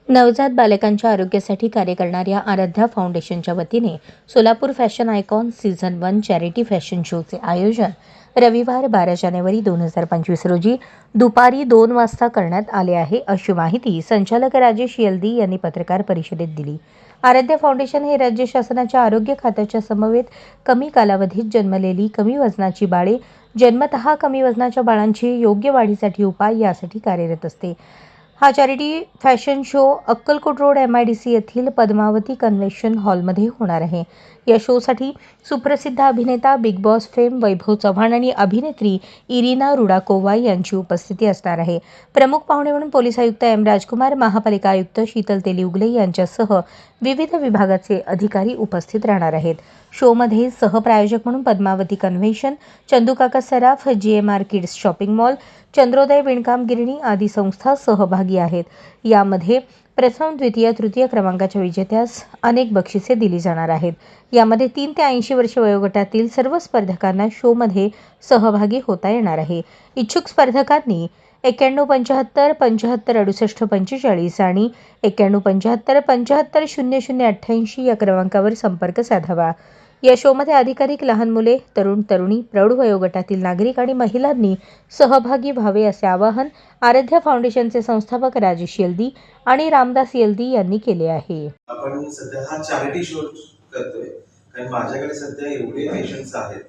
नवजात बालकांच्या आरोग्यासाठी कार्य करणाऱ्या आराध्या फाउंडेशनच्या वतीने Solapur fashion icon season 1 charity fashion शोचे आयोजन रविवार 12 जानेवारी 2025 रोजी दुपारी 2 वाजता करण्यात आले आहे, अशी माहिती संचालक राजेश यलदी यांनी पत्रकार परिषदेत दिली. आराध्या फाउंडेशन हे राज्य शासनाच्या आरोग्य खात्याच्या समवेत कमी कालावधीत जन्मलेली कमी वजनाची बाळे, जन्मतः कमी वजनाच्या बाळांची योग्य वाढीसाठी उपाय यासाठी कार्यरत असते. हा charity fashion show Akkalkot road MIDC येथील पद्मावती कन्व्हेन्शन हॉलमध्ये होणार आहे. या शोसाठी सुप्रसिद्ध अभिनेता बिग बॉस फेम वैभव चव्हाण आणि अभिनेत्री इरिना रुडाकोवा यांची उपस्थिती असणार आहे. प्रमुख पाहुणे म्हणून पोलीस आयुक्त M राजकुमार, महापालिका आयुक्त शीतल तेलिउगले यांच्यासह विविध विभागाचे अधिकारी उपस्थित राहणार आहेत. शोमध्ये सहप्रायोजक म्हणून पद्मावती कन्व्हेन्शन, चंदूकाका सराफ, GMR किड्स शॉपिंग मॉल, चंद्रोदय विणकाम गिरणी आदी संस्था सहभागी आहेत. यामध्ये प्रथम, द्वितीय, तृतीय क्रमांकाच्या विजेत्यास अनेक बक्षिसे दिली जाणार आहेत. यामध्ये 3 ते 80 वर्षे वयोगटातील सर्व स्पर्धकांना शोमध्ये सहभागी होता येणार आहे. इच्छुक स्पर्धकांनी 9175 75 68 45 आणि 9175 75 0088 या क्रमांकावर संपर्क साधावा. या शोमध्ये अधिकाधिक लहान मुले, तरुण तरुणी, प्रौढ वयोगटातील नागरिक आणि महिलांनी सहभागी व्हावे असे आवाहन आराध्या फाउंडेशनचे संस्थापक राजेश यलदी आणि रामदास यलदी यांनी केले आहे. आपण सध्या हा चॅरिटी शो करतोय कारण माझ्याकडे सध्या एवढे पेशंट्स आहेत.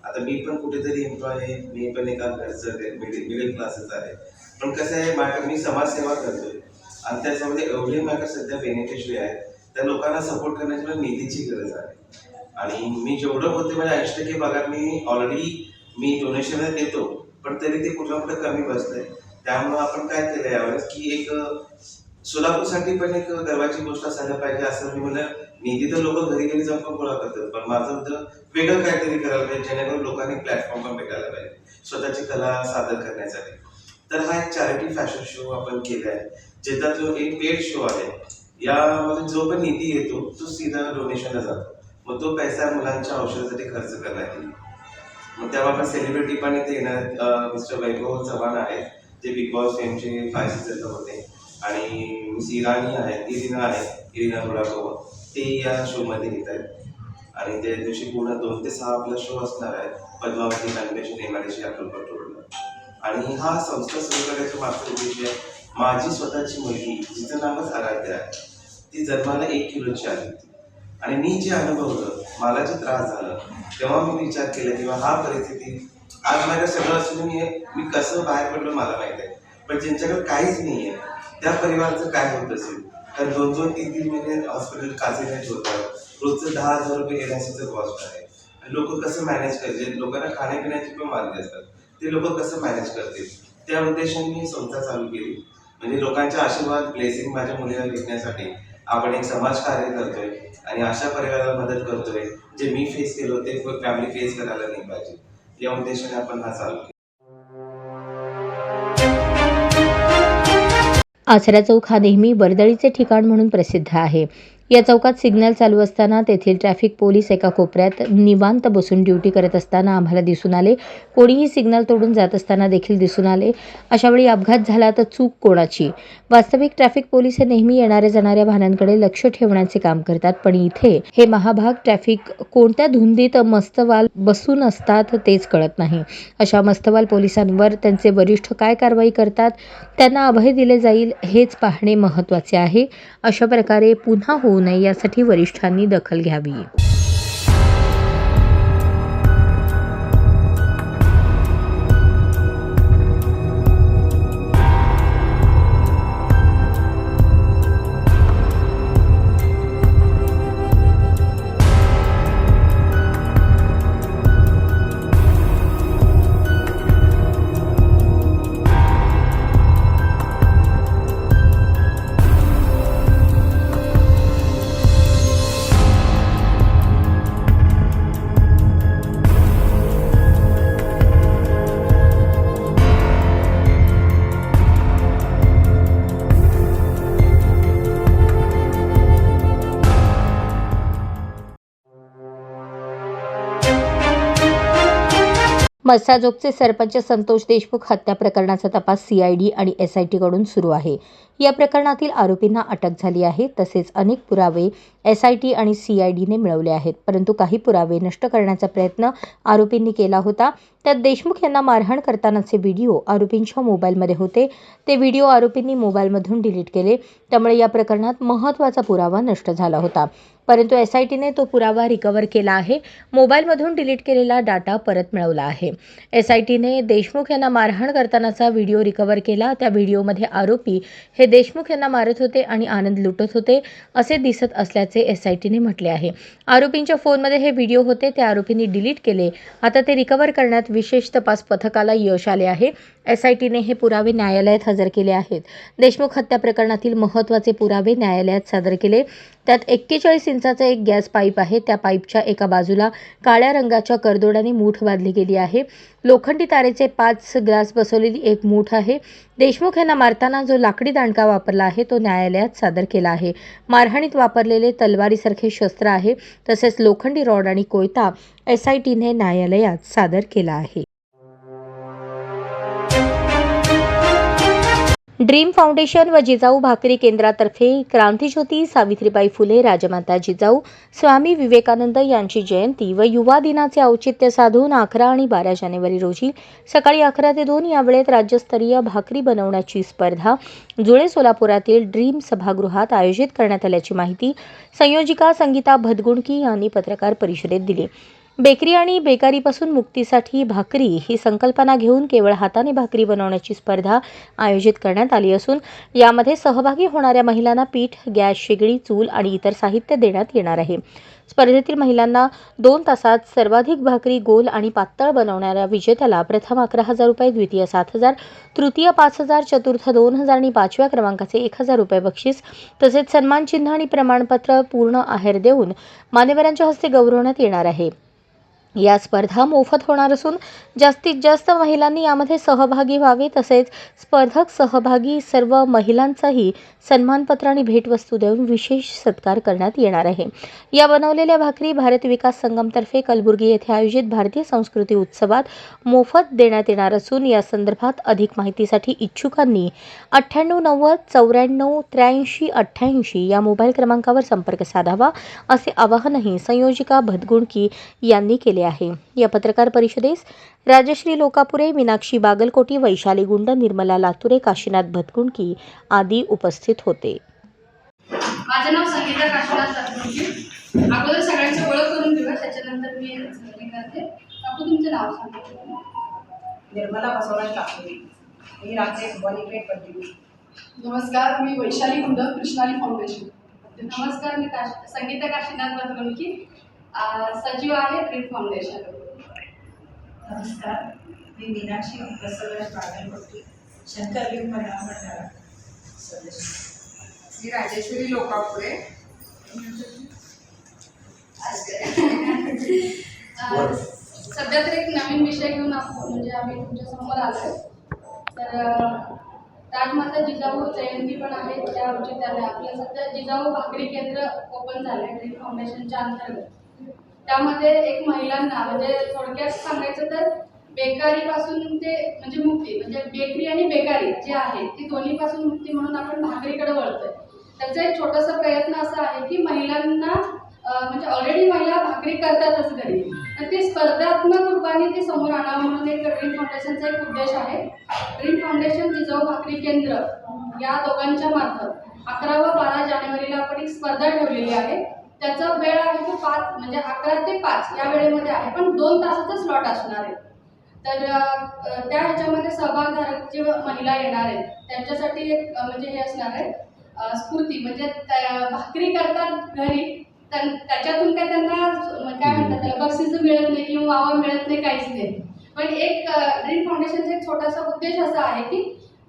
आता मी पण कुठेतरी एम्प्लॉय आहे, मी पण एका घरचं मिडल क्लासच आहे, पण कसं आहे माझ्याकडे मी समाजसेवा करतोय आणि त्याच्यामध्ये एवढे माझ्याकडे सध्या बेनिफिशरी आहेत. त्या लोकांना सपोर्ट करण्याची मला निधीची गरज आहे आणि मी जेवढं होते माझ्या 80% पगार मी ऑलरेडी डोनेशन देतो, पण तरी ते कुठं कुठं कमी बसतंय. त्यामुळे आपण काय केलं यावेळेस की एक सोलापूरसाठी पण एक गर्वाची गोष्ट असायला पाहिजे असं मी म्हणलं. निधी तर लोक घरी घरी जाऊन पण गोळा करतात, पण माझं होतं वेगळं काहीतरी करायला पाहिजे जेणेकरून लोकांनी प्लॅटफॉर्म पण भेटायला पाहिजे स्वतःची कला सादर करण्यासाठी. तर हा एक चॅरिटी फॅशन शो आपण केला आहे, ज्याचा जो एक पेड शो आहे. यामध्ये जो पण निधी येतो तो सीधा डोनेशनला जातो, मग तो पैसा मुलांच्या औषधासाठी खर्च करण्यात येईल. मग तेव्हा आपण सेलिब्रिटी पण इथे येणार. मिस्टर वैभव चव्हाण आहेत जे बिग बॉस फेमचे 5 सीझनला होते, आणि मिस इरिना रुडाकोवा ते या शोमध्ये येत आहेत. आणि त्या दिवशी पूर्ण 2 ते 6 आपला शो असणार आहे पद्मावती कन्व्हेन्शन MIDC अक्कलकोट रोडला. आणि हा संस्था सुरू करायचा मागचा उद्देश आहे, माझी स्वतःची मुलगी जिचं नावच आराध्या आहे, ती जन्माला 1 किलोची आली होती आणि मी जे अनुभवलं, मला जे त्रास झाला, तेव्हा मी विचार केला किंवा हा परिस्थिती आज माझ्याकडे सगळं असून मी कसं बाहेर पडलो मला माहिती आहे, पण ज्यांच्याकडे काहीच नाही आहे त्या परिवाराचं काय होत असेल. कारण 2-2, 3-3 महिने हॉस्पिटल काचेनेच होतात, रोजचं 10,000 रुपये येण्याचं कॉस्ट आहे. आणि लोक कसं मॅनेज करतील, लोकांना खाण्यापिण्याची पण मार्ग असतात, ते लोक कसं मॅनेज करतील. त्या उद्देशाने मी संस्था चालू केली, म्हणजे लोकांच्या आशीर्वाद ब्लेसिंग माझ्या मुलीला भेटण्यासाठी आपण एक समाज कार्य करतोय आणि अशा परिवाराला मदत करतोय जे मी फेस केलं होते फॅमिली फेस करायला नाही पाहिजे. या उद्देशाने आपण हा चालू केला. आसरा चौक हा नेहमी वर्दळीचे ठिकाण म्हणून प्रसिद्ध आहे. या चौकात सिग्नल चालू असताना तेथील ट्रॅफिक पोलीस एका कोपऱ्यात निवांत बसून ड्युटी करत असताना आम्हाला दिसून आले. कोणीही सिग्नल तोडून जात असताना देखील दिसून आले. अशावेळी अपघात झाला तर चूक कोणाची? वास्तविक ट्रॅफिक पोलीस हे नेहमी येणाऱ्या जाणाऱ्या वाहनांकडे लक्ष ठेवण्याचे काम करतात, पण इथे हे महाभाग ट्रॅफिक कोणत्या धुंदीत मस्तवाल बसून असतात तेच कळत नाही. अशा मस्तवाल पोलिसांवर त्यांचे वरिष्ठ काय कारवाई करतात, त्यांना अभय दिले जाईल हेच पाहणे महत्त्वाचे आहे. अशा प्रकारे पुन्हा होऊ नये यासाठी वरिष्ठांनी दखल घ्यावी. मस्साजोगचे सरपंच संतोष देशमुख हत्या प्रकरणाचा तपास CID आणि SIT कडून सुरू आहे. या प्रकरणातील आरोपींना अटक झाली आहे. तसेच अनेक पुरावे SIT आणि CIDने मिळवले आहेत. परंतु काही पुरावे नष्ट करण्याचा प्रयत्न आरोपींनी केला होता. त्यात देशमुख यांना मारहाण करतानाचे व्हिडिओ आरोपींच्या मोबाईलमध्ये होते. ते व्हिडिओ आरोपींनी मोबाईलमधून डिलीट केले. त्यामुळे या प्रकरणात महत्त्वाचा पुरावा नष्ट झाला होता. परंतु SITने तो पुरावा रिकव्हर केला आहे. मोबाईलमधून डिलीट केलेला डाटा परत मिळवला आहे. SITने देशमुख यांना मारहाण करतानाचा व्हिडिओ रिकव्हर केला. त्या व्हिडिओमध्ये आरोपी हे देशमुख यांना मारत होते आणि आनंद लुटत होते असे दिसत असल्याचे SITने म्हटले आहे. आरोपींच्या फोनमध्ये हे व्हिडिओ होते. ते आरोपींनी डिलीट केले. आता ते रिकव्हर करण्यात विशेष तपास पथकाला यश आले आहे. SITने हे पुरावे न्यायालयात हजर केले आहेत. देशमुख हत्या प्रकरणातील महत्त्वाचे पुरावे न्यायालयात सादर केले. त्यात 41 इंचाचा एक गॅस पाईप आहे. त्या पाईपच्या एका बाजूला काळ्या रंगाच्या करदोड्याने मूठ बांधली गेली आहे. लोखंडी तारेचे 5 ग्लास बसवलेली एक मूठ आहे. देशमुख यांना मारताना जो लाकडी दांडका वापरला आहे तो न्यायालयात सादर केला आहे. मारहाणीत वापरलेले तलवारीसारखे शस्त्र आहे. तसेच लोखंडी रॉड आणि कोयता SITने न्यायालयात सादर केला आहे. ड्रीम फाउंडेशन व जिजाऊ भाकरी केंद्रातर्फे क्रांतिज्योती सावित्रीबाई फुले राजमाता जिजाऊ स्वामी विवेकानंद यांची जयंती व युवा दिनाचे औचित्य साधून 11 आणि 12 जानेवारी रोजी सकाळी 11 ते 2 या वेळेत राज्यस्तरीय भाकरी बनवण्याची स्पर्धा जुळे सोलापुरातील ड्रीम सभागृहात आयोजित करण्यात आल्याची माहिती संयोजिका संगीता भदगुणकी यांनी पत्रकार परिषदेत दिली. बेकरी आणि बेकारीपासून मुक्तीसाठी भाकरी ही संकल्पना घेऊन केवळ हाताने भाकरी बनवण्याची स्पर्धा आयोजित करण्यात आली असून यामध्ये सहभागी होणाऱ्या महिलांना पीठ, गॅस शेगडी, चूल आणि इतर साहित्य देण्यात येणार आहे. स्पर्धेतील महिलांना 2 तासात सर्वाधिक भाकरी गोल आणि पातळ बनवणाऱ्या विजेत्याला प्रथम 11,000 रुपये, द्वितीय 7,000, तृतीय 5,000, चतुर्थ 2,000 आणि 5व्या क्रमांकाचे 1,000 रुपये बक्षीस तसेच सन्मानचिन्ह आणि प्रमाणपत्र पूर्ण आहेर देऊन मान्यवरांच्या हस्ते गौरवण्यात येणार आहे. या स्पर्धा मोफत होणार असून जास्तीत जास्त महिलांनी यामध्ये सहभागी व्हावे. तसेच स्पर्धक सहभागी सर्व महिलांचाही सन्मानपत्र आणि भेटवस्तू देऊन विशेष सत्कार करण्यात येणार आहे. या बनवलेल्या भाकरी भारत विकास संगमतर्फे कलबुर्गी येथे आयोजित भारतीय संस्कृती उत्सवात मोफत देण्यात येणार असून या संदर्भात अधिक माहितीसाठी इच्छुकांनी 9890 94 83 88 या मोबाईल क्रमांकावर संपर्क साधावा असे आवाहनही संयोजिका भदगुणकी यांनी केले आहे. या पत्रकार परिषदेस राजश्री लोकापुरे, मीनाक्षी बागलकोटी, वैशाली गुंड, निर्मला लातुरे, काशीनाथ भदगुणकी आदी उपस्थित होते. माझं नाव संगीता काशीनाथ भदगुणकी. अगोदर सगळ्यांची ओळख करून घेऊया, त्याच्यानंतर मी सांगते करते. काकू तुमचं नाव सांगा. निर्मला बसवराज काकुरी, मी राहते बनीपेठ पट्टी. नमस्कार, मी वैशाली गुंड, कृष्णाली फाउंडेशन. नमस्कार, मी संगीता काशीनाथ भदगुणकी, सचिव आहे ड्रीम फाउंडेशन. नमस्कार, मी मीनाक्षी बसवराज बागलकोटी, शंकरलिंग मंडळ सदस्य. मी राजेश्वरी लोकापुरे. सध्या तर एक नवीन विषय घेऊन म्हणजे आम्ही तुमच्या समोर आलोय. तर राजमाता जिजाऊ जयंती पण आहे, त्या औचित्याने आपल्या सध्या जिजाऊ भाकरी केंद्र ओपन झाले ड्रीम फाउंडेशनच्या अंतर्गत. त्यामध्ये एक महिलांना म्हणजे थोडक्यात सांगायचं तर बेकारीपासून ते म्हणजे मुक्ती, म्हणजे बेकरी आणि बेकारी जे आहे ती दोन्हीपासून मुक्ती म्हणून आपण भाकरीकडे वळतोय. त्याचा एक छोटासा प्रयत्न असा आहे की महिलांना म्हणजे ऑलरेडी महिला भाकरी करतातच घरी, तर ते स्पर्धात्मक रूपाने ते समोर आणावं म्हणून एक ड्रीम फाउंडेशनचा एक उद्देश आहे. ड्रीम फाउंडेशन जिजाऊ भाकरी केंद्र या दोघांच्या मार्फत 11 व 12 जानेवारीला आपण एक स्पर्धा ठेवलेली आहे. त्याचा वेळ आहे तो 5 म्हणजे 11 ते 5 या वेळेमध्ये आहे, पण 2 तासाचा स्लॉट असणार आहे. तर त्या ह्याच्यामध्ये सहभागधारक जे महिला येणार आहेत त्यांच्यासाठी एक म्हणजे हे असणार आहे स्फूर्ती, म्हणजे भाकरी करतात घरी, त्याच्यातून काय त्यांना काय म्हणतात त्याला बक्षीस मिळत नाही किंवा वावा मिळत नाही, काहीच नाही. पण एक ड्रीम फाउंडेशनचा एक छोटासा उद्देश असा आहे की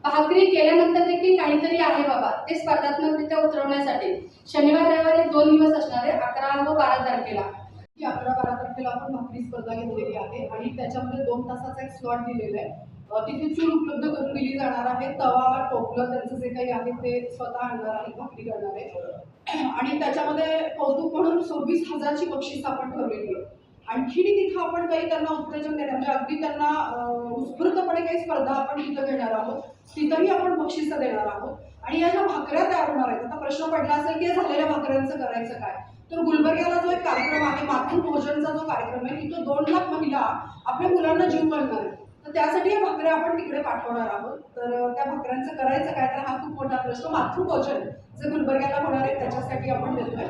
भाकरी केल्यानंतर देखील काहीतरी आहे बाबा ते स्पर्धात्मकरित्या उतरवण्यासाठी शनिवार रविवारी 2 दिवस असणार आहे, 11 व 12 तारखेला. 11-12 तारखेला आपण भाकरी स्पर्धा घेतलेली आहे आणि त्याच्यामध्ये 2 तासाचा एक स्लॉट दिलेला आहे. तिथे चूल उपलब्ध करून दिली जाणार आहे, तवा, टोपलं त्यांचं जे काही आहे ते स्वतः आणणार आहे, भाकरी करणार आहे. आणि त्याच्यामध्ये कौतुक म्हणून 26,000ची बक्षीस आपण ठरवलेली आहे. आणखीनही तिथं आपण काही त्यांना उत्तेजन देणार, म्हणजे अगदी त्यांना उत्स्फूर्तपणे काही स्पर्धा आपण तिथं घेणार आहोत, तिथंही आपण बक्षिसं देणार आहोत. आणि या ज्या भाकऱ्या तयार होणार आहेत, आता प्रश्न पडला असेल की या झालेल्या भाकऱ्यांचं करायचं काय, तर गुलबर्ग्याला जो एक कार्यक्रम आहे, मातृभोजनचा जो कार्यक्रम आहे, तिथं 2 लाख महिला आपल्या मुलांना जीव घालणार आहेत. तर त्यासाठी या भाकऱ्या आपण तिकडे पाठवणार आहोत. तर त्या भाकऱ्यांचं करायचं काय, तर हा खूप मोठा प्रश्न. मातृभोजन जे गुलबर्ग्याला होणार आहे त्याच्यासाठी आपण देतोय.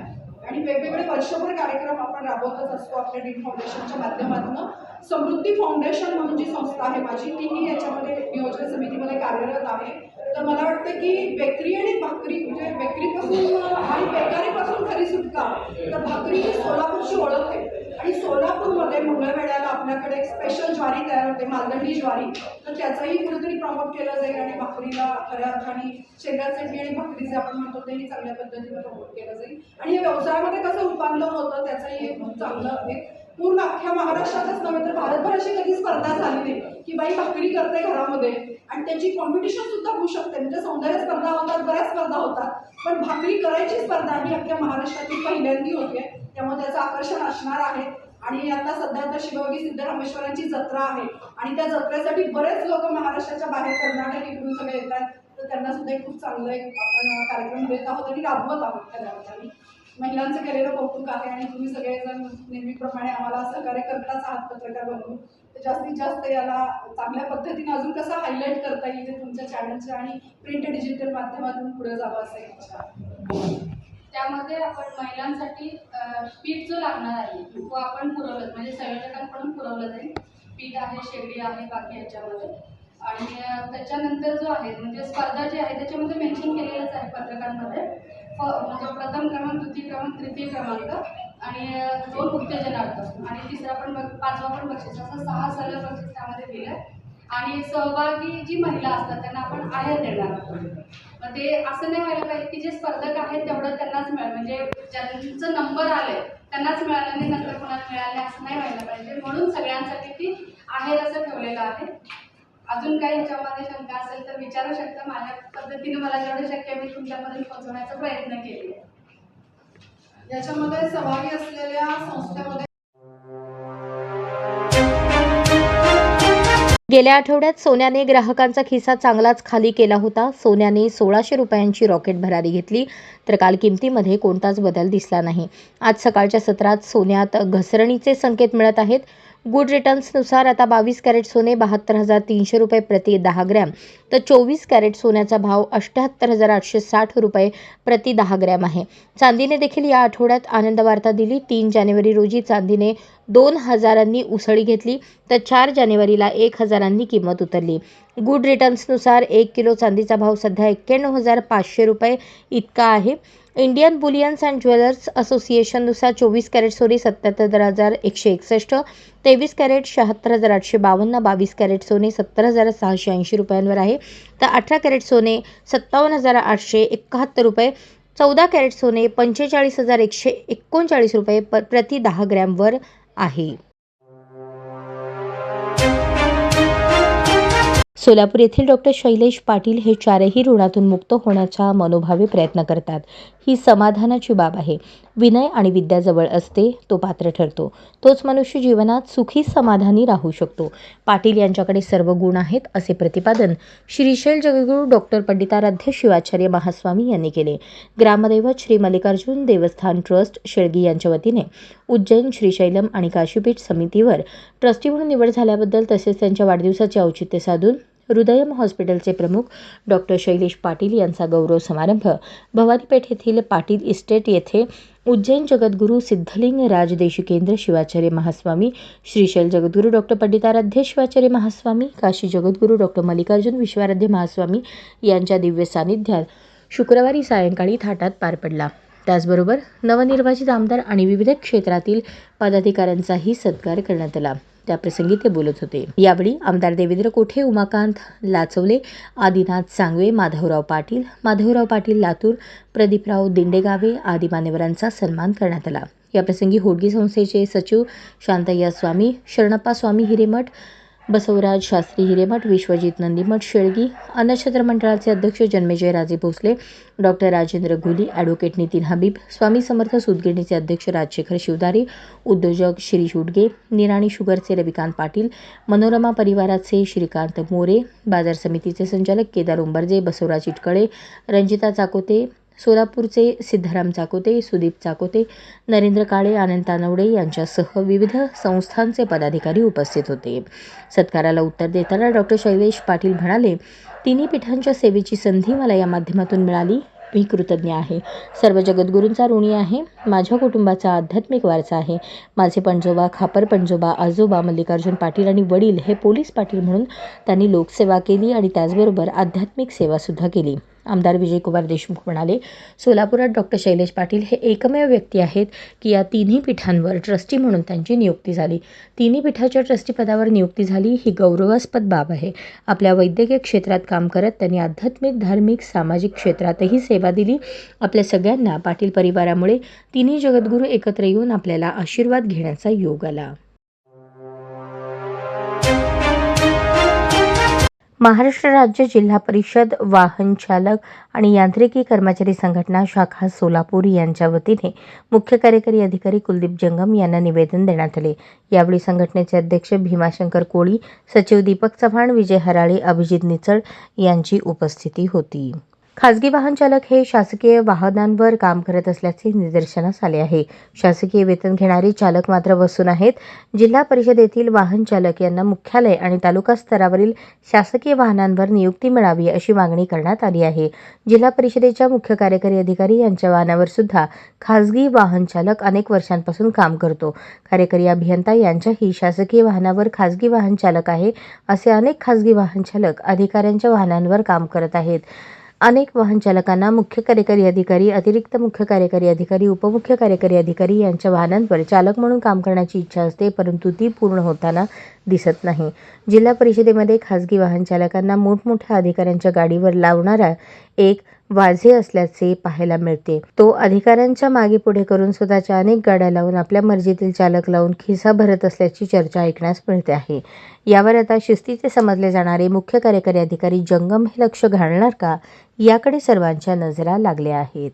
आणि वेगवेगळे वर्षभर कार्यक्रम आपण राबवतच असतो आपल्या डीन फाउंडेशनच्या माध्यमातून. समृद्धी फाउंडेशन म्हणून जी संस्था आहे माझी, तीही याच्यामध्ये नियोजन समितीमध्ये कार्यरत आहे. तर मला वाटतं की बेकरी आणि भाकरी, म्हणजे बेकरीपासून आणि बेकारीपासून खरी सुटका, तर भाकरी ही सोलापूरची ओळख आहे. आणि सोलापूरमध्ये मंगळवेढ्याला आपल्याकडे एक स्पेशल ज्वारी तयार होते, मालदंडी ज्वारी, तर त्याचाही कुठेतरी प्रमोट केलं जाईल. आणि भाकरीला खऱ्या अर्थाने शेंगा चटणी आणि भाकरी जे आपण म्हणतो तेही चांगल्या पद्धतीने प्रमोट केलं जाईल. आणि हे व्यवसायामध्ये कसं रूपांतर होतं त्याचंही एक खूप चांगलं एक पूर्ण अख्ख्या महाराष्ट्रातच नव्हे तर भारतभर अशी कधी स्पर्धा झाली नाही की बाई भाकरी करते घरामध्ये, आणि त्याची कॉम्पिटिशन सुद्धा होऊ शकते. म्हणजे सौंदर्य स्पर्धा होतात, बऱ्याच स्पर्धा होतात, पण भाकरी करायची स्पर्धा ही अख्ख्या महाराष्ट्रातील पहिल्यांदी होते. त्यामुळे त्याचं आकर्षण असणार आहे. आणि आता सध्या तर शिवयोगी सिद्धरामेश्वरांची जत्रा आहे, आणि त्या जत्रेसाठी बरेच लोक महाराष्ट्राच्या बाहेर कर्नाटक इकडून सगळे येतात. तर त्यांना सुद्धा एक खूप चांगलं एक आपण कार्यक्रम देत आहोत आणि राबवत आहोत. खऱ्या अर्थाने महिलांचं केलेलं कौतुक आहे. आणि तुम्ही सगळेजण नेहमीप्रमाणे आम्हाला सहकार्य करताच आहात पत्रकार बनून. तर जास्तीत जास्त याला चांगल्या पद्धतीने अजून कसं हायलाईट करता येईल ते तुमच्या चॅनलच्या आणि प्रिंट डिजिटल माध्यमातून पुढे जावं असेल इच्छा. त्यामध्ये आपण महिलांसाठी पीठ जो लागणार आहे तो आपण पुरवलं, म्हणजे संयोजकांकडून पुरवलं जाईल. पीठ आहे, शेगडी आहे बाकी याच्यामध्ये. आणि त्याच्यानंतर जो आहे म्हणजे स्पर्धा जी आहे त्याच्यामध्ये मेन्शन केलेलंच आहे पत्रकांमध्ये, म्हणजे प्रथम क्रमांक, द्वितीय क्रमांक, तृतीय क्रमांक आणि 2 उत्तेजनार्थ आणि तिसरा पण 5वा पण बक्षीस, असं 6 सलग बक्षीस त्यामध्ये दिलं. आणि सहभागी जी महिला असतात त्यांना आपण आहेर देणार आहोत. मग ते असं नाही व्हायला पाहिजे की जे स्पर्धक आहेत तेवढं त्यांनाच मिळालं, म्हणजे ज्यांचं नंबर आले त्यांनाच मिळालं नाही नंतर कोणाला मिळाले असं नाही व्हायला पाहिजे. म्हणून सगळ्यांसाठी ती आहेर असं ठेवलेलं आहे. अजून काही ह्याच्यामध्ये शंका असेल तर विचारू शकता. माझ्या पद्धतीने मला जेवढं शक्य आहे मी तुमच्यापर्यंत पोहोचवण्याचा प्रयत्न केले. याच्यामध्ये सहभागी असलेल्या संस्थेमध्ये गेल्या आठवड्यात सोन्याने ग्राहकांचा खिसा चांगलाच खाली केला होता. सोन्याने 1600 रुपयांची रॉकेट भरारी घेतली, तर काल किमतीमध्ये कोणताच बदल दिसला नाही. आज सकाळच्या सत्रात सोन्यात घसरणीचे संकेत मिळत आहेत. गुड रिटर्न्सनुसार आता 22 कॅरेट सोने 72,300 रुपये प्रति 10 ग्रॅम, तर 24 कॅरेट सोन्याचा भाव 78,860 रुपये प्रति 10 ग्रॅम आहे. चांदीने देखील या आठवड्यात आनंद वार्ता दिली. 3 जानेवारी रोजी चांदीने 2,000 उसळी घेतली, तर 4 जानेवारीला 1,000 किंमत उतरली. गुड रिटर्न्सनुसार 1 किलो चांदीचा भाव सध्या 91,500 रुपये इतका आहे. इंडियन बुलियन्स अँड ज्वेलर्स असोसिएशननुसार 24 कॅरेट सोने 77,161, 23 कॅरेट 76,852, 22 कॅरेट सोने 70,680 रुपयांवर आहे, तर 18 कॅरेट सोने 57,871 रुपये, 14 कॅरेट सोने 45,139 रुपये प्रति 10 ग्रॅमवर आहे. सोलापूर येथील डॉक्टर शैलेश पाटील हे 4ही ऋणातून मुक्त होण्याचा मनोभावे प्रयत्न करतात. ही समाधानाची बाब आहे. विनय आणि विद्या जवळ असते तो पात्र ठरतो. तोच मनुष्य जीवनात सुखी समाधानी राहू शकतो. पाटील यांच्याकडे सर्व गुण आहेत असे प्रतिपादन श्रीशैल जगद्गुरू डॉक्टर पंडिताराध्य शिवाचार्य महास्वामी यांनी केले. ग्रामदैवत श्री मल्लिकार्जुन देवस्थान ट्रस्ट शेळगी यांच्या वतीने उज्जैन, श्रीशैलम आणि काशीपीठ समितीवर ट्रस्टी म्हणून निवड झाल्याबद्दल तसेच त्यांच्या वाढदिवसाचे औचित्य साधून हृदयम हॉस्पिटलचे प्रमुख डॉक्टर शैलेश पाटील यांचा गौरव समारंभ भवानीपेठ येथील पाटील इस्टेट येथे उज्जैन जगद्गुरू सिद्धलिंग राजदेशी केंद्र शिवाचार्य महास्वामी, श्रीशैल जगद्गुरू डॉक्टर पंडिताराध्य शिवाचार्य महास्वामी, काशी जगद्गुरू डॉक्टर मल्लिकार्जुन विश्वाराध्य महास्वामी यांच्या दिव्य सानिध्यात शुक्रवारी सायंकाळी थाटात पार पडला. त्याचबरोबर नवनिर्वाचित आमदार आणि विविध क्षेत्रातील पदाधिकाऱ्यांचाही सत्कार करण्यात आला. त्याप्रसंगी ते बोलत होते. यावेळी आमदार देवेंद्र कोठे, उमाकांत लाचवले, आदिनाथ सांगवे, माधवराव पाटील लातूर, प्रदीपराव दिंडेगावे आदी मान्यवरांचा सन्मान करण्यात आला. याप्रसंगी होडगी संस्थेचे सचिव शांतय्या स्वामी, शरणप्पा स्वामी हिरेमठ, बसवराज शास्त्री हिरेमठ, विश्वजित नंदीमठ शेळगी, अन्नछत्र मंडळाचे अध्यक्ष जन्मेजय राजे भोसले, डॉक्टर राजेंद्र गुली, ॲडव्होकेट नितीन हबीब, स्वामी समर्थ सूतगिरणीचे अध्यक्ष राजशेखर शिवदारे, उद्योजक शिरीष उडगे, निराणी शुगरचे रविकांत पाटील, मनोरमा परिवाराचे श्रीकांत मोरे, बाजार समितीचे संचालक केदार उंबरजे, बसवराज चिटकळे, रंजिता चाकोते, सोलापूरचे सिद्धाराम चाकोते, सुदीप चाकोते, नरेंद्र काळे, आनंद तानवडे यांच्यासह विविध संस्थांचे पदाधिकारी उपस्थित होते. सत्काराला उत्तर देताना डॉक्टर शैलेश पाटील म्हणाले, तिन्ही पीठांच्या सेवेची संधी मला या माध्यमातून मिळाली. मी कृतज्ञ आहे. सर्व जगद्गुरूंचा ऋणी आहे. माझ्या कुटुंबाचा आध्यात्मिक वारसा आहे. माझे पणजोबा, खापर पणजोबा, आजोबा मल्लिकार्जुन पाटील आणि वडील हे पोलीस पाटील म्हणून त्यांनी लोकसेवा केली आणि त्याचबरोबर आध्यात्मिक सेवासुद्धा केली. आमदार विजयकुमार देशमुख म्हणाले, सोलापुरात डॉक्टर शैलेश पाटील हे एकमेव व्यक्ती आहेत की या तिन्ही पीठांवर ट्रस्टी म्हणून त्यांची नियुक्ती झाली. तिन्ही पीठाच्या ट्रस्टीपदावर नियुक्ती झाली ही गौरवास्पद बाब आहे. आपल्या वैद्यकीय क्षेत्रात काम करत त्यांनी आध्यात्मिक, धार्मिक, सामाजिक क्षेत्रातही सेवा दिली. आपल्या सगळ्यांना पाटील परिवारामुळे तिन्ही जगद्गुरू एकत्र येऊन आपल्याला आशीर्वाद घेण्याचा योग आला. महाराष्ट्र राज्य जिल्हा परिषद वाहन चालक आणि यांत्रिकी कर्मचारी संघटना शाखा सोलापूर यांच्या वतीने मुख्य कार्यकारी अधिकारी कुलदीप जंगम यांना निवेदन देण्यात आले. यावेळी संघटनेचे अध्यक्ष भीमाशंकर कोळी, सचिव दीपक चव्हाण, विजय हराळे, अभिजित निचळ यांची उपस्थिती होती. खासगी वाहन चालक हे शासकीय वाहनांवर काम करत असल्याचे निदर्शनास आले आहे. शासकीय वेतन घेणारे चालक मात्र बसून आहेत. जिल्हा परिषदेतील वाहन चालक यांना मुख्यालय आणि तालुका स्तरावरील शासकीय वाहनांवर नियुक्ती मिळावी अशी मागणी करण्यात आली आहे. जिल्हा परिषदेच्या मुख्य कार्यकारी अधिकारी यांच्या वाहनावर सुद्धा खासगी वाहन चालक अनेक वर्षांपासून काम करतो. कार्यकारी अभियंता यांच्याही शासकीय वाहनावर खासगी वाहन चालक आहे. असे अनेक खासगी वाहन चालक अधिकाऱ्यांच्या वाहनांवर काम करत आहेत. अनेक वाहन चालकांना मुख्य कार्यकारी अधिकारी, अतिरिक्त मुख्य कार्यकारी अधिकारी, उपमुख्य कार्यकारी अधिकारी यांच्या वाहनांवर चालक म्हणून काम करण्याची इच्छा असते, परंतु ती पूर्ण होताना दिसत नाही. जिल्हा परिषदेमध्ये खासगी वाहन चालकांना मोठमोठ्या अधिकाऱ्यांच्या गाडीवर लावणारा एक वाझे असल्याचे पाहायला मिळते. तो अधिकाऱ्यांच्या मागे पुढे करून स्वतःच्या अनेक गाड्या लावून आपल्या मर्जीतील चालक लावून खिसा भरत असल्याची चर्चा ऐकण्यास मिळते आहे. यावर आता शिस्तीचे समजले जाणारे मुख्य कार्यकारी अधिकारी जंगम हे लक्ष घालणार का, याकडे सर्वांच्या नजरा लागल्या आहेत.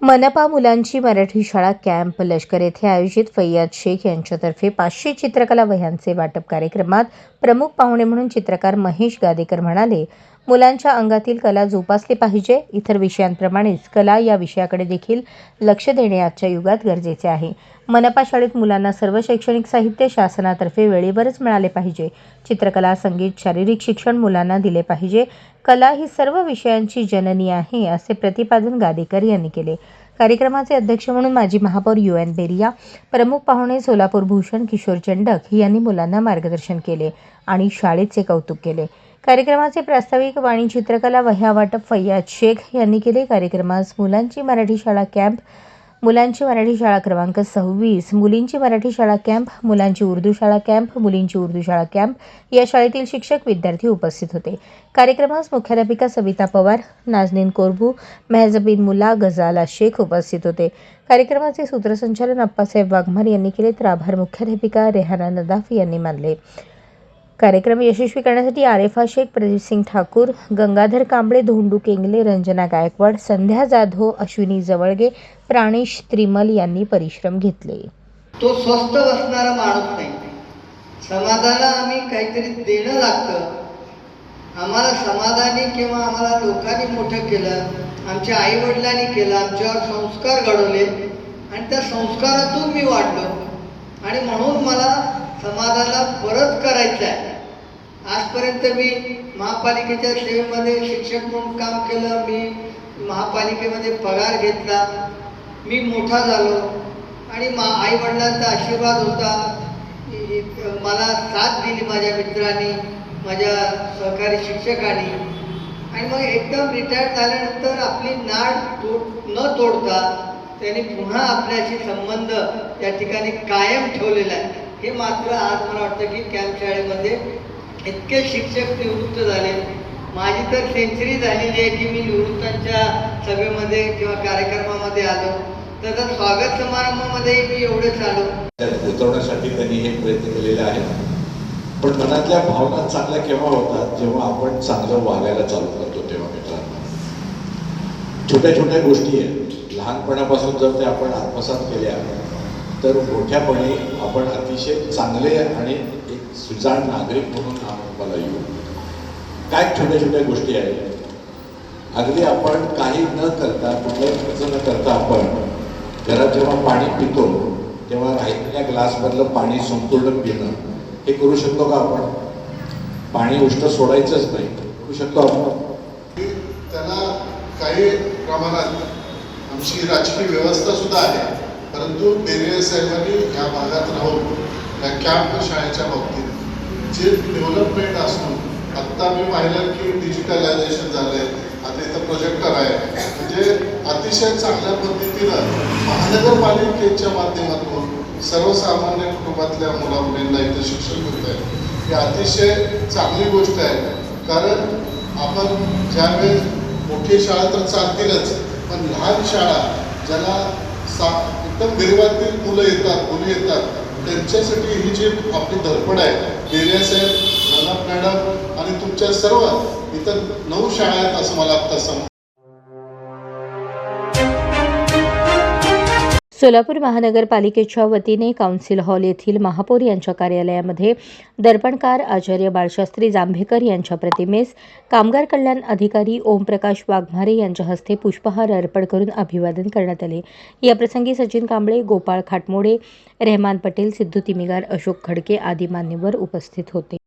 मनपा मुलांची मराठी शाळा कॅम्प लष्कर येथे आयोजित फैयाद शेख यांच्यातर्फे 500 चित्रकला वह्यांचे वाटप कार्यक्रमात प्रमुख पाहुणे म्हणून चित्रकार महेश गादेकर म्हणाले, मुलांच्या अंगातील कला जोपासली पाहिजे. इतर विषयांप्रमाणेच कला या विषयाकडे देखील लक्ष देणे आजच्या युगात गरजेचे आहे. मनपा शाळेत मुलांना सर्व शैक्षणिक साहित्य शासनातर्फे वेळेवरच मिळाले पाहिजे. चित्रकला, संगीत, शारीरिक शिक्षण मुलांना दिले पाहिजे. कला ही सर्व विषयांची जननी आहे, असे प्रतिपादन गादेकर यांनी केले. कार्यक्रमाचे अध्यक्ष म्हणून माजी महापौर UN बेरिया, प्रमुख पाहुणे सोलापूर भूषण किशोर चंडक यांनी मुलांना मार्गदर्शन केले आणि शाळेचे कौतुक केले. कार्यक्रमाचे प्रास्ताविक वाणी चित्रकला वह्या वाटप फैयाद शेख यांनी केले. कार्यक्रमास मुलांची मराठी शाळा कॅम्प, मुलांची मराठी शाळा क्रमांक 26, मुलींची मराठी शाळा कॅम्प, मुलांची उर्दू शाळा कॅम्प, मुलींची उर्दू शाळा कॅम्प या शाळेतील शिक्षक विद्यार्थी उपस्थित होते. कार्यक्रमास मुख्याध्यापिका सविता पवार, नाजनीन कोरबू, मेहजबीन मुला, गजाला शेख उपस्थित होते. कार्यक्रमाचे सूत्रसंचालन अप्पासाहेब वाघमारे यांनी केले, तर आभार मुख्याध्यापिका रेहाना नदाफ यांनी मानले. कार्यक्रम यशस्वी करण्यासाठी आरेफा शेख, प्रदीपसिंग ठाकूर, गंगाधर कांबळे, धोंडू केंगले, रंजना गायकवाड, संध्या जाधव, अश्विनी जवळगे, प्राणेश त्रिमल यांनी परिश्रम घेतले. तो स्वस्थ बसणारा माणूस नाही. समाजाला आम्ही काहीतरी देणं लागतं. आम्हाला समाजाने किंवा आम्हाला लोकांनी मोठं केलं, आमच्या आईवडिलांनी केलं, आमच्यावर संस्कार घडवले आणि त्या संस्कारातून मी वाढलो आणि म्हणून मला समाजाला परत करायचं आहे. आजपर्यंत मी महापालिकेच्या सेवेमध्ये शिक्षक म्हणून काम केलं. मी महापालिकेमध्ये पगार घेतला. मी मोठा झालो आणि आईवडिलांचा आशीर्वाद होता. मला साथ दिली माझ्या मित्रांनी, माझ्या सहकारी शिक्षकांनी. आणि मग एकदम रिटायर झाल्यानंतर आपली नाळ न तोडता त्यांनी पुन्हा आपल्याशी संबंध या ठिकाणी कायम ठेवलेला आहे. हे मात्र आज मला वाटतं की कॅम्प शाळेमध्ये इतके शिक्षक निवृत्त झाले. माझी तर सेंचुरी झालेली आहे की मी निवृत्तांच्या सभेमध्ये किंवा कार्यक्रमामध्ये आलो. तर स्वागत समारंभामध्ये मी एवढंच आलो. उतरवण्यासाठी त्यांनी हे प्रयत्न केलेले आहेत. पण मनातल्या भावना चांगल्या केव्हा होतात, जेव्हा आपण चांगलं वागायला चालू करतो तेव्हा. मित्रांनो, छोट्या छोट्या गोष्टी आहेत, लहानपणापासून जर त्या आपण आत्मसात केल्या तर मोठ्यापणी आपण अतिशय चांगले आणि एक सुजाण नागरिक म्हणून मला येऊ. काय छोट्या छोट्या गोष्टी आहेत. अगदी आपण काही न करता, कुठलाही खर्च न करता आपण घरात जेव्हा पाणी पितो तेव्हा राहिलेल्या ग्लासमधलं पाणी संपूर्ण पिणं हे करू शकतो का आपण? पाणी उष्ट सोडायचंच नाही, करू शकतो आपण? त्याला काही प्रमाणात आमची राजकीय व्यवस्था सुद्धा आहे, परंतु बेरिया साहेबांनी या भागात राहून या कॅम्प शाळेच्या बाबतीत जे डेव्हलपमेंट असून आत्ता मी पाहिलं की डिजिटलायझेशन झालं आहे, आता इथं प्रोजेक्टर आहे, म्हणजे अतिशय चांगल्या पद्धतीनं महानगरपालिकेच्या माध्यमातून सर्वसामान्य कुटुंबातल्या मुलामुलींना इथं शिक्षण मिळत आहे. ही अतिशय चांगली गोष्ट आहे. कारण आपण ज्यावेळेस मोठी शाळा तर चालतीलच, पण लहान शाळा ज्याला एकदम गरिबातील मुलं येतात, मुली येतात, त्यांच्यासाठी ही जी आपली धडपड आहे, बेरिया साहेब, रनप मॅडम आणि तुमच्या सर्व इतर 9 शाळा आहेत असं मला आत्ता सांग. सोलापूर महानगरपालिकेच्या वतीने काउन्सिल हॉल येथील महापौर यांच्या कार्यालयामध्ये दर्पणकार आचार्य बाळशास्त्री जांभेकर यांच्या प्रतिमेस कामगार कल्याण अधिकारी ओमप्रकाश वाघमारे यांच्या हस्ते पुष्पहार अर्पण करून अभिवादन करण्यात आले. याप्रसंगी सचिन कांबळे, गोपाळ खाटमोडे, रेहमान पटेल, सिद्धू तिमिगार, अशोक खडके आदी मान्यवर उपस्थित होते.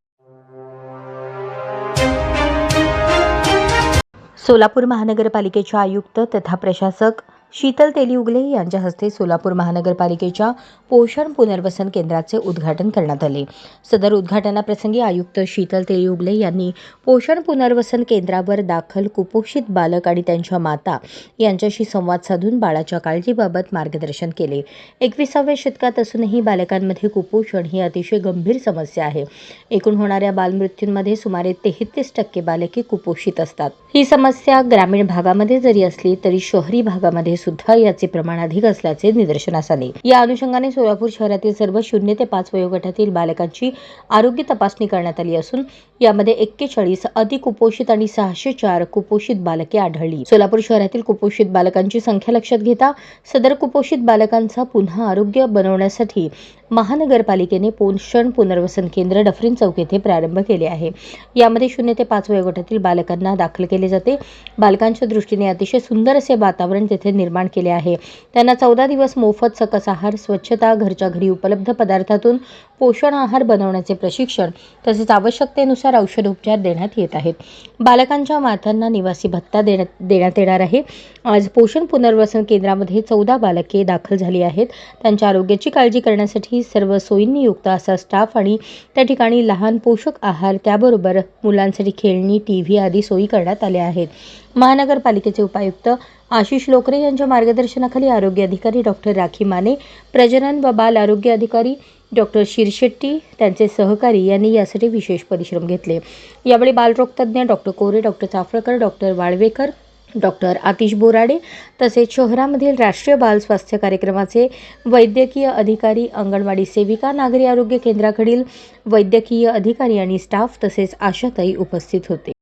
सोलापूर महानगरपालिकेच्या आयुक्त तथा प्रशासक शीतल तेलीउगले यांच्या हस्ते सोलापूर महानगरपालिकेच्या पोषण पुनर्वसन केंद्राचे उद्घाटन करण्यात आले. सदर उद्घाटनाप्रसंगी आयुक्त शीतल तेलीउगले यांनी पोषण पुनर्वसन केंद्रावर दाखल कुपोषित बालक आणि त्यांच्या माता यांच्याशी संवाद साधून बाळाच्या काळजीबाबत मार्गदर्शन केले. 21व्या शतकात असूनही बालकांमध्ये कुपोषण ही अतिशय गंभीर समस्या आहे. एकूण होणाऱ्या बालमृत्यूंमध्ये सुमारे 33% बालके कुपोषित असतात. ही समस्या ग्रामीण भागामध्ये जरी असली तरी शहरी भागामध्ये सुद्धा याचे प्रमाण अधिक असल्याचे निदर्शनास आले. या अनुषंगाने सोलापूर शहरातील सर्व 0 ते 5 वयोगटातील बालकांची आरोग्य तपासणी करण्यात आली असून यामध्ये 41 अतिकुपोषित आणि 604 कुपोषित बालके आढळली. सोलापूर शहरातील कुपोषित बालकांची संख्या लक्षात घेता सदर कुपोषित बालकांचा पुन्हा आरोग्य बनवण्यासाठी महानगरपालिकेने पोषण पुनर्वसन केंद्र डफरीन चौक येथे प्रारंभ केले आहे. यामध्ये 0 ते 5 वयोगटातील बालकांना दाखल केले जाते. बालकांच्या दृष्टीने अतिशय सुंदर असे वातावरण तेथे निर्माण केले आहे. त्यांना 14 दिवस मोफत सकस आहार, स्वच्छता, घरच्या घरी उपलब्ध पदार्थातून पोषण आहार बनवण्याचे प्रशिक्षण तसेच आवश्यकतेनुसार औषधोपचार देण्यात येत आहेत. बालकांच्या मातांना निवासी भत्ता देण्यात येणार आहे. आज पोषण पुनर्वसन केंद्रामध्ये 14 बालके दाखल झाली आहेत. त्यांच्या आरोग्याची काळजी करण्यासाठी सर्व सोयींनी युक्त असा स्टाफ आणि त्या ठिकाणी लहान पोषक आहार, त्याबरोबर मुलांसाठी खेळणी, टीव्ही आदी सोयी करण्यात आल्या आहेत. महानगरपालिकेचे उपायुक्त आशिष लोकरे यांच्या मार्गदर्शनाखाली आरोग्य अधिकारी डॉक्टर राखी माने, प्रजनन व बाल आरोग्य अधिकारी डॉक्टर शिरशेट्टी, त्यांचे सहकारी यांनी यासाठी विशेष परिश्रम घेतले. यावेळी बालरोगतज्ञ doctor Kore, doctor Chaphalkar, doctor Walwekar, doctor Atish Borade तसेच शहरामधील राष्ट्रीय बाल स्वास्थ्य कार्यक्रमाचे वैद्यकीय अधिकारी, अंगणवाडी सेविका, नागरी आरोग्य केंद्राकडील वैद्यकीय अधिकारी आणि स्टाफ तसेच आशाताई उपस्थित होते.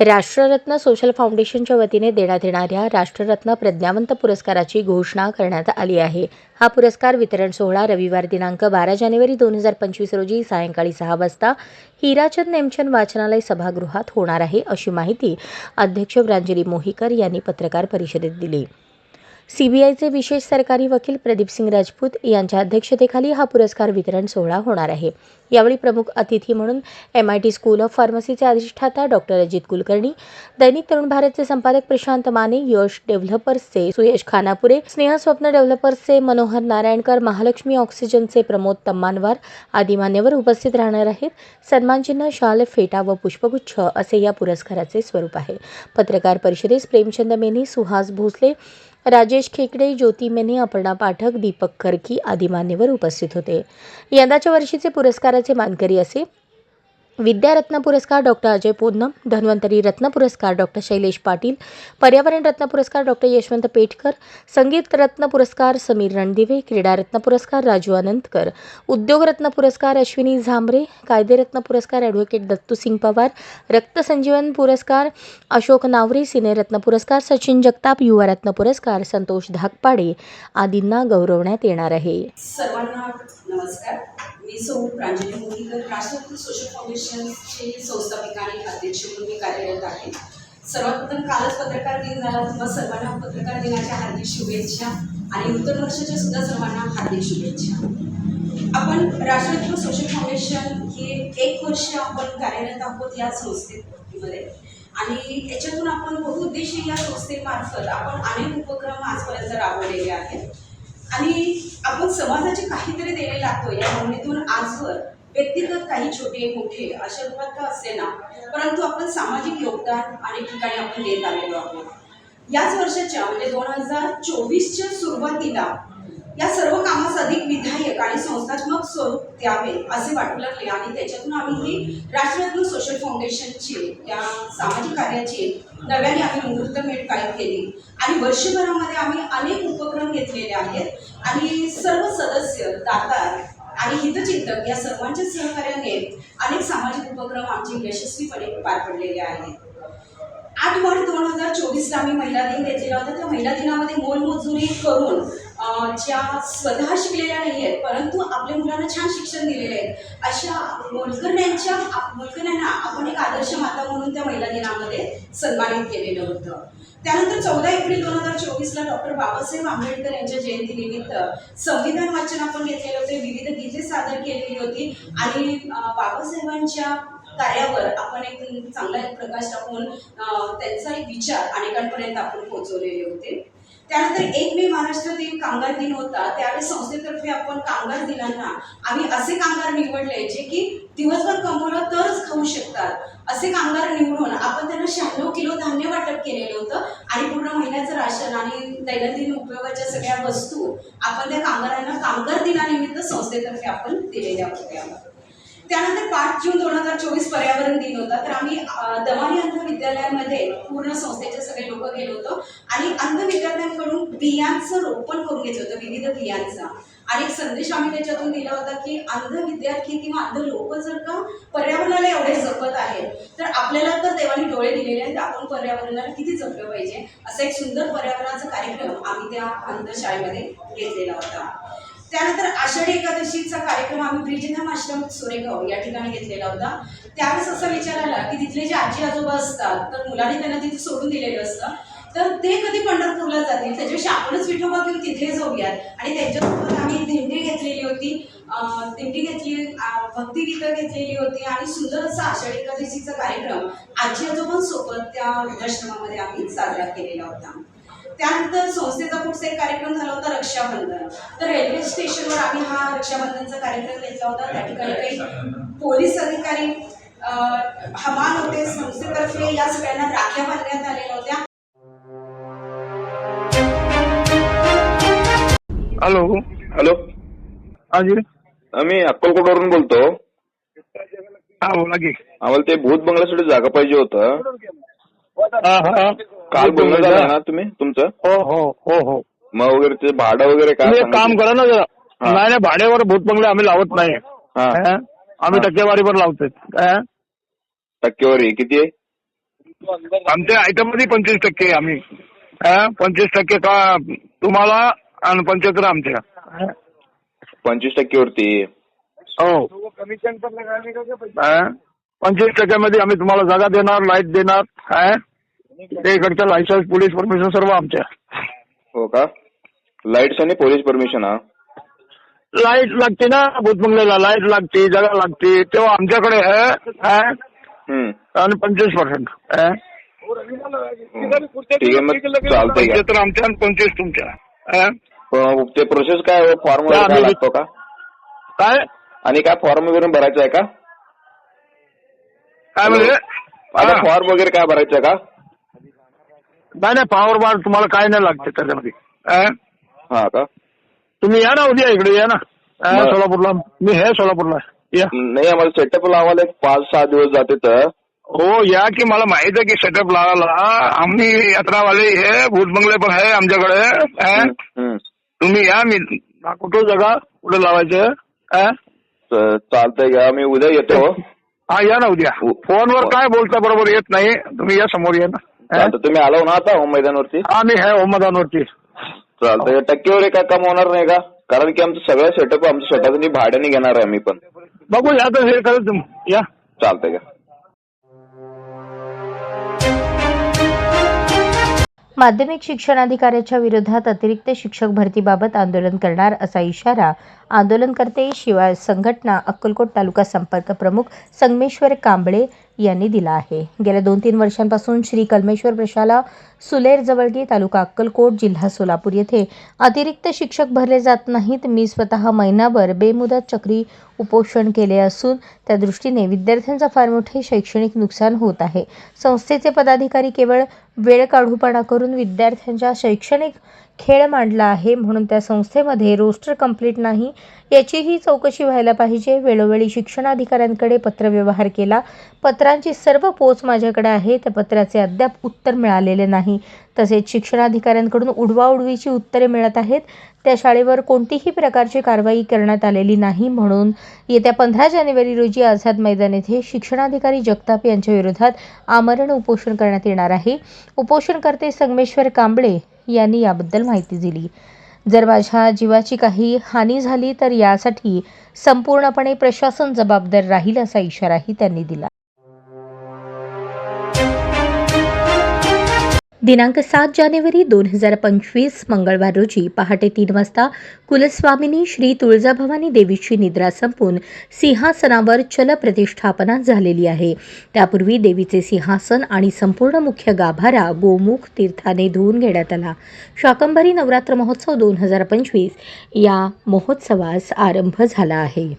राष्ट्ररत्न सोशल फाउंडेशनच्या वतीने देण्यात येणाऱ्या राष्ट्ररत्न प्रज्ञावंत पुरस्काराची घोषणा करण्यात आली आहे. हा पुरस्कार वितरण सोहळा रविवार दिनांक 12 जानेवारी 2025 रोजी सायंकाळी 6 वाजता हिराचंद नेमचंद वाचनालय सभागृहात होणार आहे, अशी माहिती अध्यक्ष व्रांजली मोहीकर यांनी पत्रकार परिषदेत दिली. सीबीआयचे विशेष सरकारी वकील प्रदीप सिंग राजपूत यांच्या अध्यक्षतेखाली हा पुरस्कार वितरण सोहळा होणार आहे. यावेळी प्रमुख अतिथी म्हणून MIT स्कूल ऑफ फार्मसीचे अधिष्ठाता डॉक्टर अजित कुलकर्णी, दैनिक तरुण भारतचे संपादक प्रशांत माने, यश डेव्हलपर्सचे सुयश खानापुरे, स्नेह स्वप्न डेव्हलपर्सचे मनोहर नारायणकर, महालक्ष्मी ऑक्सिजनचे प्रमोद तम्मानवार आदी मान्यवर उपस्थित राहणार आहेत. सन्मानचिन्ह, शाल, फेटा व पुष्पगुच्छ असे या पुरस्काराचे स्वरूप आहे. पत्रकार परिषदेस प्रेमचंद मेनी, सुहास भोसले, राजेश खेकडे, ज्योती मेने, अपर्णा पाठक, दीपक खरकी आदी मान्यवर उपस्थित होते. यंदाच्या वर्षीचे पुरस्काराचे मानकरी असे विद्यारत्न पुरस्कार डॉक्टर अजय पोन्नम, धन्वंतरी रत्न पुरस्कार डॉक्टर शैलेश पाटील, पर्यावरण रत्न पुरस्कार डॉक्टर यशवंत पेठकर, संगीत रत्न पुरस्कार समीर रणदिवे, क्रीडा रत्न पुरस्कार राजू अनंतकर, उद्योग रत्न पुरस्कार अश्विनी झांबरे, कायदेरत्न पुरस्कार ॲडव्होकेट दत्तू सिंग पवार, रक्त संजीवन पुरस्कार अशोक नावरे, सिनेरत्न पुरस्कार सचिन जगताप, युवा रत्न पुरस्कार संतोष धाकपाडे आदींना गौरवण्यात येणार आहे. सर्वांना नमस्कार. मी सौ प्रांजली मुंगीकर, राष्ट्रपती सोशल फाउंडेशनचे संस्थापिका आणि अध्यक्ष म्हणून मी कार्यरत आहे. सर्वात प्रथम कालच पत्रकार दिन झाला, तुम्हा सर्वांना पत्रकार दिनाच्या हार्दिक शुभेच्छा आणि नूतन वर्षाच्या सुद्धा सर्वांना हार्दिक शुभेच्छा. आपण राष्ट्रपती सोशल फाउंडेशन हे 1 वर्ष आपण कार्यरत आहोत या संस्थेमध्ये आणि याच्यातून आपण बहुउद्देशीय या संस्थेमार्फत आपण अनेक उपक्रम आजपर्यंत राबवलेले आहेत आणि आपण समाजाचे काहीतरी देणे लागतो या भावनेतून आजवर व्यक्तिगत काही छोटे मोठे अशा रूपात का असेना, परंतु आपण सामाजिक योगदान अनेक ठिकाणी आपण देत आलेलो आहोत. याच वर्षाच्या म्हणजे 2024च्या सुरुवातीला या सर्व कामास अधिक विधायक आणि संस्थात्मक स्वरूप द्यावे असे वाटू लागले आणि त्याच्यातून आम्ही ही राष्ट्ररत्न सोशल फाउंडेशनची या सामाजिक कार्याची नव्याने आम्ही मुहूर्तमेढ कायम केली आणि वर्षभरामध्ये आम्ही अनेक उपक्रम घेतलेले आहेत आणि सर्व सदस्य, दातार आणि हितचिंतक या सर्वांच्या सहकार्याने अनेक सामाजिक उपक्रम आमचे यशस्वीपणे पार पडलेले आहेत. 8 मार्च 2024ला आम्ही महिला दिन घेतलेला होता. त्या महिला दिनामध्ये मोलमजुरी करून ज्या स्वतः शिकलेल्या नाही आहेत परंतु आपल्या मुलांना छान शिक्षण दिलेले आहेत अशा मोलकऱ्यांना आपण एक आदर्श माता म्हणून त्या महिला दिनामध्ये सन्मानित केलेलं होतं. त्यानंतर 14 एप्रिल 2024ला डॉक्टर बाबासाहेब आंबेडकर यांच्या जयंतीनिमित्त संविधान वाचन आपण घेतलेले होते, विविध गीते सादर केलेली होती आणि बाबासाहेबांच्या कार्यावर आपण एक चांगला प्रकाश टाकून त्यांचा एक विचार अनेकांपर्यंत आपण पोहोचवलेले होते. त्यानंतर 1 मे महाराष्ट्रातील कामगार दिन होता. त्यावेळेस संस्थेतर्फे आपण कामगार दिनांना आम्ही असे कामगार निवडले जे की दिवसभर कमवलं तरच खाऊ शकतात असे कामगार निवडून आपण त्यांना 96 किलो धान्य वाटप केलेलं होतं आणि पूर्ण महिन्याचं राशन आणि दैनंदिन उपयोगाच्या सगळ्या वस्तू आपण त्या कामगारांना कामगार दिनानिमित्त संस्थेतर्फे आपण दिलेल्या होत्या. त्यानंतर 5 जून 2024 पर्यावरण दिन होता. तर आम्ही दमानी अंध विद्यालयामध्ये पूर्ण संस्थेचे सगळे लोक गेलो होतो आणि अंध विद्यार्थ्यांकडून बियांचं रोपण करून घेतलं होतं, विविध बियांचा. आणि एक संदेश आम्ही त्याच्यातून दिला होता की अंध विद्यार्थी किंवा अंध लोक जर का पर्यावरणाला एवढे जपत आहेत तर आपल्याला तर देवाने डोळे दिलेले आहेत, आपण पर्यावरणाला किती जपलं पाहिजे असा एक सुंदर पर्यावरणाचा कार्यक्रम आम्ही त्या अंधशाळेमध्ये घेतलेला होता. त्यानंतर आषाढी एकादशीचा कार्यक्रम आम्ही ब्रिजधाम आश्रम सोरेगाव या ठिकाणी घेतलेला होता. त्यावेळेस असा विचार आला की तिथले जे आजी आजोबा असतात तर मुलांनी त्यांना तिथे सोडून दिलेलं असतं तर ते कधी पंढरपूरला जातील, त्याच्यापेक्षा आपणच विठोबा घेऊन तिथे जाऊयात आणि त्यांच्यासोबत आम्ही दिंडी घेतलेली होती, भक्तिगीतं घेतलेली होती आणि सुंदर असा आषाढी एकादशीचा कार्यक्रम आजी आजोबांसोबत त्या वृद्धाश्रमामध्ये आम्ही साजरा केलेला होता. त्यानंतर संस्थेचा पुढचा एक कार्यक्रम झाला होता रक्षाबंधन. तर रेल्वे स्टेशनवर आम्ही हा रक्षाबंधनचा कार्यक्रम घेतला होता. त्या ठिकाणी काही पोलीस अधिकारी हमाल होते, संस्थेतर्फे या सगळ्यांना राख्या बांधण्यात आलेल्या होत्या. हॅलो हॅलो, हा जी, मी अक्कलकोटवरून बोलतो. हा बोला की. आम्हाला ते भूत बंगल्यासाठी जागा पाहिजे होतं. काल बोलणं झालं ना तुमचं? हो हो हो हो. मग वगैरे ते भाडं वगैरे काय? एक काम करा ना जरा. नाही भाड्यावर भूत बंगले आम्ही लावत नाही. आम्ही टक्केवारीवर लावतोय. टक्केवारी किती आहे? आमच्या आयटम मध्ये 25% आम्ही 25% का तुम्हाला आणि 75 आमच्या. 25% वरती. हो, 25% मध्ये आम्ही तुम्हाला जागा देणार, लाईट देणार. ते इकडच्या लायसन्स, पोलीस परमिशन सर्व आमच्या. हो का? लाईट्स आणि पोलीस परमिशन? लाईट लागते ना भूत बंगल्याला, लाईट लागते, जागा लागते, तेव्हा आमच्याकडे आहे आणि 25%. ठीक आहे, मग चालतंय. 75 आमच्या आणि 25 तुमच्या. ते प्रोसेस काय, फॉर्म वगैरे लागतो का? काय आणि काय फॉर्म वगैरे भरायचा आहे का? काय म्हणजे फॉर्म वगैरे काय भरायचं का? नाही, पॉवर बार तुम्हाला काय नाही लागते त्याच्यामध्ये. हा का? तुम्ही या ना उद्या इकडे, या ना सोलापूरला. मी हे सोलापूरला. या नाही आम्हाला सेटअप लावायला एक 5-6 दिवस जाते तर. हो या की मला माहित आहे की सेटअप लावायला आम्ही यात्रावाले हे भूत बंगले पण आहे आमच्याकडे. तुम्ही या, मी दाखवतो जागा कुठे लावायचं. चालतंय घ्या, मी उद्या येतो. हा या ना उद्या. फोनवर काय बोलता बरोबर येत नाही, तुम्ही या समोर या ना. तुम्ही आलो ना आता होम मैदानवरती. हा मी आहे होम मैदानवरती. चालतंय. टक्केवारी काय कम होणार नाही का? कारण की आमचं सगळं सेटअप आमचं स्वतःचं भाड्याने घेणार आहे आम्ही पण. बघू या तर हे करत या. चालतंय का? माध्यमिक शिक्षणाधिकाऱ्याच्या विरोधात अतिरिक्त शिक्षक भरतीबाबत आंदोलन करणार असा इशारा आंदोलनकर्ते शिवाय संघटना अक्कलकोट तालुका संपर्क प्रमुख संगमेश्वर कांबळे यांनी दिला आहे. गेल्या 2-3 वर्षांपासून श्री कलमेश्वर प्रशाला सुलेर जवळगी तालुका अक्कलकोट जिल्हा सोलापूर येथे अतिरिक्त शिक्षक भरले जात नाहीत. मी स्वतः महिनाभर बेमुदत चक्री उपोषण केले असून त्या दृष्टीने विद्यार्थ्यांचा फार मोठे शैक्षणिक नुकसान होत आहे. संस्थेचे पदाधिकारी केवळ वेळ काढूपणा करून विद्यार्थ्यांच्या शैक्षणिक खेळ मांडला आहे, म्हणून त्या संस्थेमध्ये रोस्टर कंप्लीट नाही याचीही चौकशी व्हायला पाहिजे. वेळोवेळी शिक्षणाधिकाऱ्यांकडे पत्रव्यवहार केला. पत्रांची सर्व पोच माझ्याकडे आहे. त्या पत्राचे अद्याप उत्तर मिळालेले नाही. तसेच शिक्षणाधिकाऱ्यांकडून उडवाउडवीची उत्तरे मिळत आहेत. त्या शाळेवर कोणतीही प्रकारची कारवाई करण्यात आलेली नाही. म्हणून येत्या 15 जानेवारी रोजी आझाद मैदान येथे शिक्षणाधिकारी जगताप यांच्या विरोधात आमरण उपोषण करण्यात येणार आहे. उपोषणकर्ते संगमेश्वर कांबळे यांनी याबद्दल माहिती दिली. जर माझ्या जीवाची काही हानी झाली तर यासाठी संपूर्णपणे प्रशासन जबाबदार राहील असा इशाराही त्यांनी दिला. दिनांक 7 जानेवारी 2025 मंगळवार रोजी पहाटे 3 वाजता कुलस्वामिनी श्री तुळजाभवानी देवीची निद्रा संपून सिंहासनावर चल प्रतिष्ठापना झालेली आहे. त्यापूर्वी देवीचे सिंहासन आणि संपूर्ण मुख्य गाभारा गोमुख तीर्थाने धुवून घेण्यात आला. शाकंभरी नवरात्र महोत्सव 2025 या महोत्सवास आरंभ झाला आहे.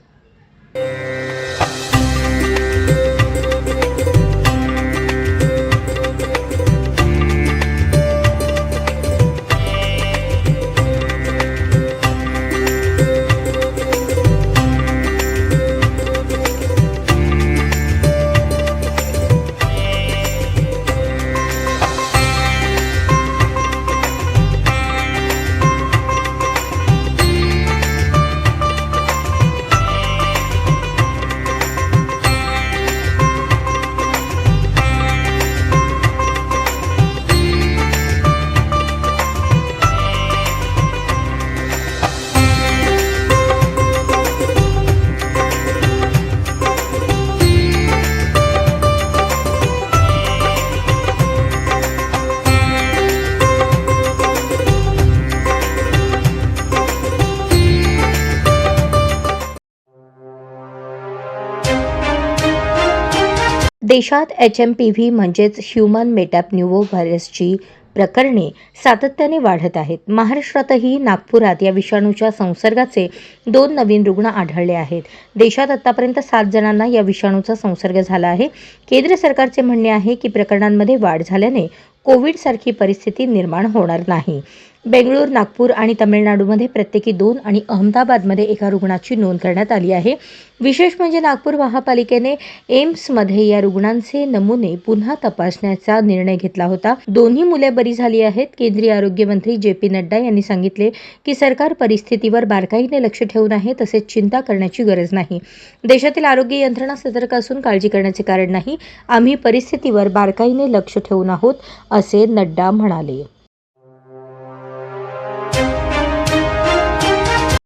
देशात HMPV म्हणजेच ह्युमन मेटॅपन्युओ व्हायरसची प्रकरणे सातत्याने वाढत आहेत. महाराष्ट्रातही नागपुरात या विषाणूच्या संसर्गाचे 2 नवीन रुग्ण आढळले आहेत. देशात आतापर्यंत 7 जणांना या विषाणूचा संसर्ग झाला आहे. केंद्र सरकारचे म्हणणे आहे की प्रकरणांमध्ये वाढ झाल्याने कोविडसारखी परिस्थिती निर्माण होणार नाही. बेंगळूर, नागपूर आणि तमिळनाडूमध्ये प्रत्येकी 2 आणि अहमदाबादमध्ये एका रुग्णाची नोंद करण्यात आली आहे. विशेष म्हणजे नागपूर महापालिकेने एम्समध्ये या रुग्णांचे नमुने पुन्हा तपासण्याचा निर्णय घेतला होता. दोन्ही मुले बरी झाली आहेत. केंद्रीय आरोग्य मंत्री JP नड्डा यांनी सांगितले की सरकार परिस्थितीवर बारकाईने लक्ष ठेवून आहे. तसेच चिंता करण्याची गरज नाही. देशातील आरोग्य यंत्रणा सतर्क असून काळजी करण्याचे कारण नाही. आम्ही परिस्थितीवर बारकाईने लक्ष ठेवून आहोत, असे नड्डा म्हणाले.